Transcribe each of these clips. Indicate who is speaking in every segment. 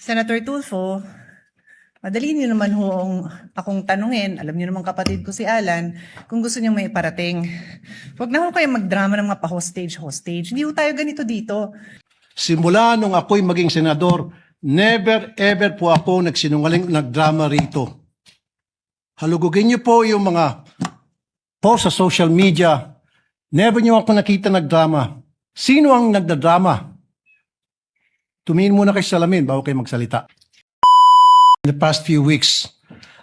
Speaker 1: Senator Tulfo, madali niyo naman akong tanungin, alam niyo naman kapatid ko si Alan, kung gusto niyo may iparating. Huwag na kayo magdrama ng mga pa-hostage. Hindi tayo ganito dito.
Speaker 2: Simula nung ako'y maging senador, never ever po ako nagsinungaling, nagdrama rito. Halugugin niyo po yung mga post sa social media. Never niyo ako nakita nagdrama. Sino ang nagdadrama? Tumingin muna kayo sa salamin bago kayo magsalita. In the past few weeks,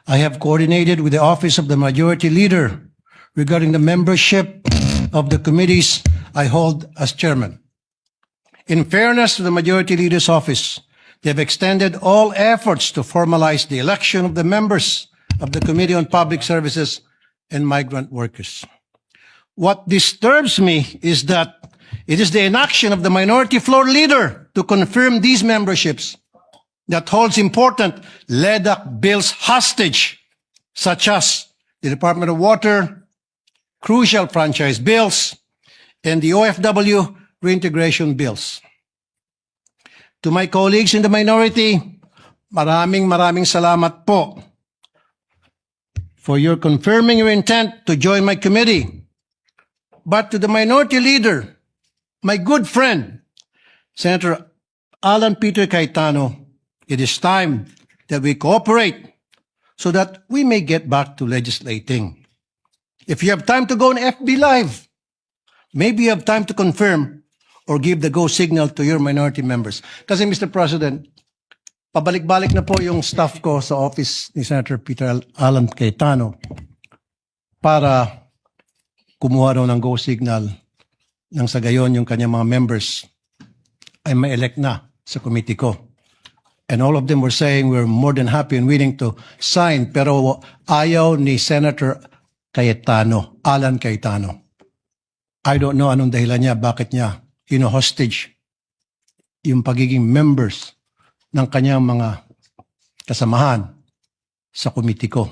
Speaker 2: I have coordinated with the Office of the Majority Leader regarding the membership of the committees I hold as chairman. In fairness to the Majority Leader's office, they have extended all efforts to formalize the election of the members of the Committee on Public Services and Migrant Workers. What disturbs me is that it is the inaction of the minority floor leader to confirm these memberships that holds important LEDAC bills hostage, such as the Department of Water, crucial franchise bills, and the OFW reintegration bills. To my colleagues in the minority, maraming salamat po for your confirming your intent to join my committee. But to the minority leader, my good friend, Senator Alan Peter Cayetano, it is time that we cooperate so that we may get back to legislating. If you have time to go on FB Live, maybe you have time to confirm or give the go signal to your minority members. Kasi Mr. President, pabalik-balik na po yung staff ko sa office ni Senator Peter Alan Cayetano para kumuha raw ng go signal nang sa gayon yung kanyang mga members ay ma-elect na sa committee ko. And all of them were saying we're more than happy and willing to sign, pero ayaw ni Senator Cayetano, Alan Cayetano. I don't know anong dahilan niya, bakit niya hostage yung pagiging members ng kanyang mga kasamahan sa committee ko.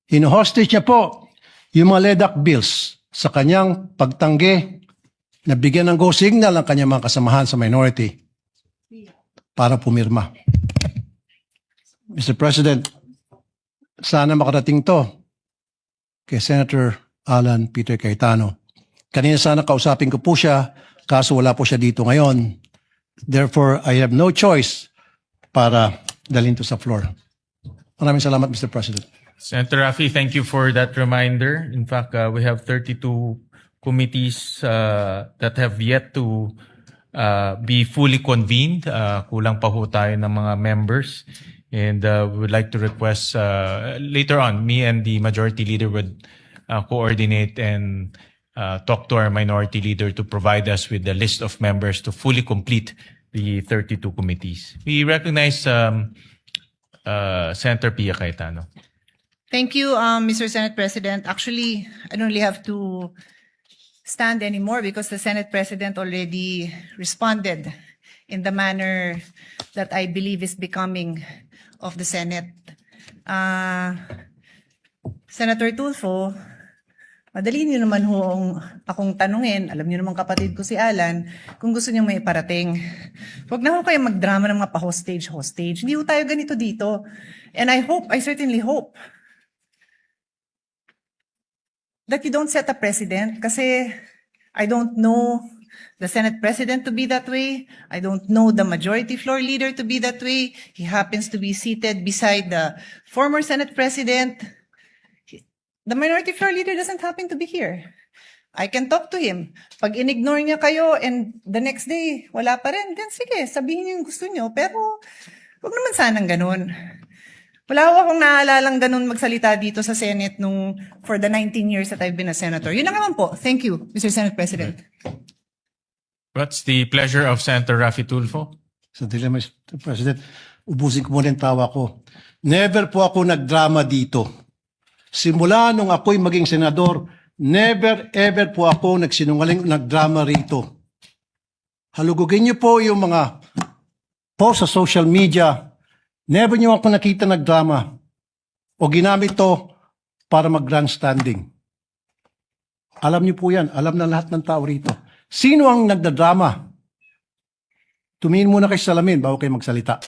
Speaker 2: Hino-hostage niya po yung mga LEDAC bills sa kanyang pagtanggi na bigyan ng go signal ang kanyang mga kasamahan sa minority para pumirma. Mr. President, sana makarating to kay Senator Alan Peter Cayetano. Kanina sana kausapin ko po siya, kaso wala po siya dito ngayon. Therefore, I have no choice para dalhin to sa floor. Maraming salamat, Mr. President.
Speaker 3: Senator Raffy, thank you for that reminder. In fact, we have 32 committees that have yet to be fully convened. Kulang pa ho tayo ng mga members. And we would like to request later on, me and the majority leader would coordinate and talk to our minority leader to provide us with the list of members to fully complete the 32 committees. We recognize Senator Pia Cayetano.
Speaker 1: Thank you, Mr. Senate President. Actually, I don't really have to stand anymore because the Senate President already responded in the manner that I believe is becoming of the Senate. Senator Tulfo, madali niyo naman akong tanungin, alam niyo naman kapatid ko si Alan, kung gusto niyo may iparating. Huwag na kayo magdrama ng mga pa-hostage. Hindi tayo ganito dito. And I certainly hope, that you don't set a precedent kasi I don't know the Senate President to be that way. I don't know the majority floor leader to be that way. He happens to be seated beside the former Senate President. The minority floor leader doesn't happen to be here. I can talk to him. Pag in-ignore niya kayo and the next day, wala pa rin, then sige, sabihin niyo yung gusto niyo. Pero wag naman sanang ganun. Wala ko akong naalalang ganun magsalita dito sa Senate for the 19 years that I've been a senator. Yun na naman po. Thank you, Mr. Senate President.
Speaker 3: What's the pleasure of Senator Raffy Tulfo?
Speaker 2: Sandali, Mr. President, ubusin ko muna yung tawa ko. Never po ako nagdrama dito. Simula nung ako'y maging senador, never ever po ako nagsinungaling, nagdrama rito. Halugugin niyo po yung mga post sa social media. Never niyo ako nakita nagdrama o ginamit to para mag-grandstanding. Alam niyo po yan. Alam na lahat ng tao rito. Sino ang nagdadrama? Tumingin muna kayo sa salamin bago kayo magsalita.